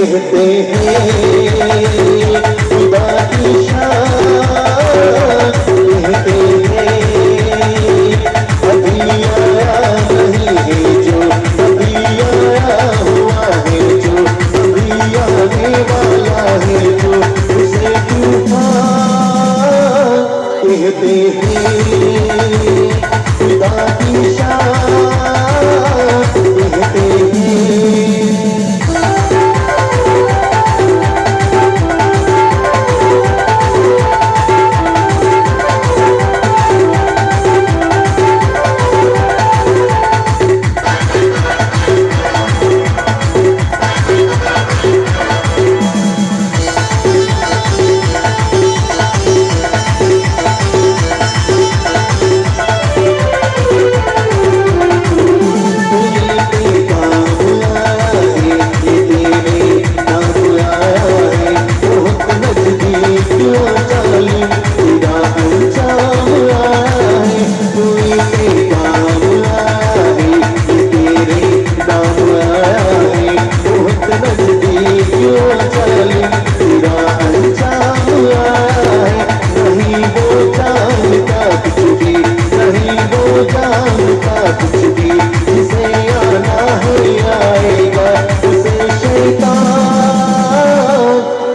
कहते हैं खुदा की शान, कहते हैं अभी आया नहीं है जो, अभी आया हुआ है जो, अभी आने वाला है जो, उसे तूफान कहते हैं खुदा की शान, कहते हैं।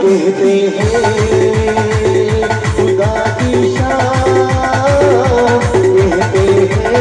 कहते हैं खुदा की शान, कहते हैं।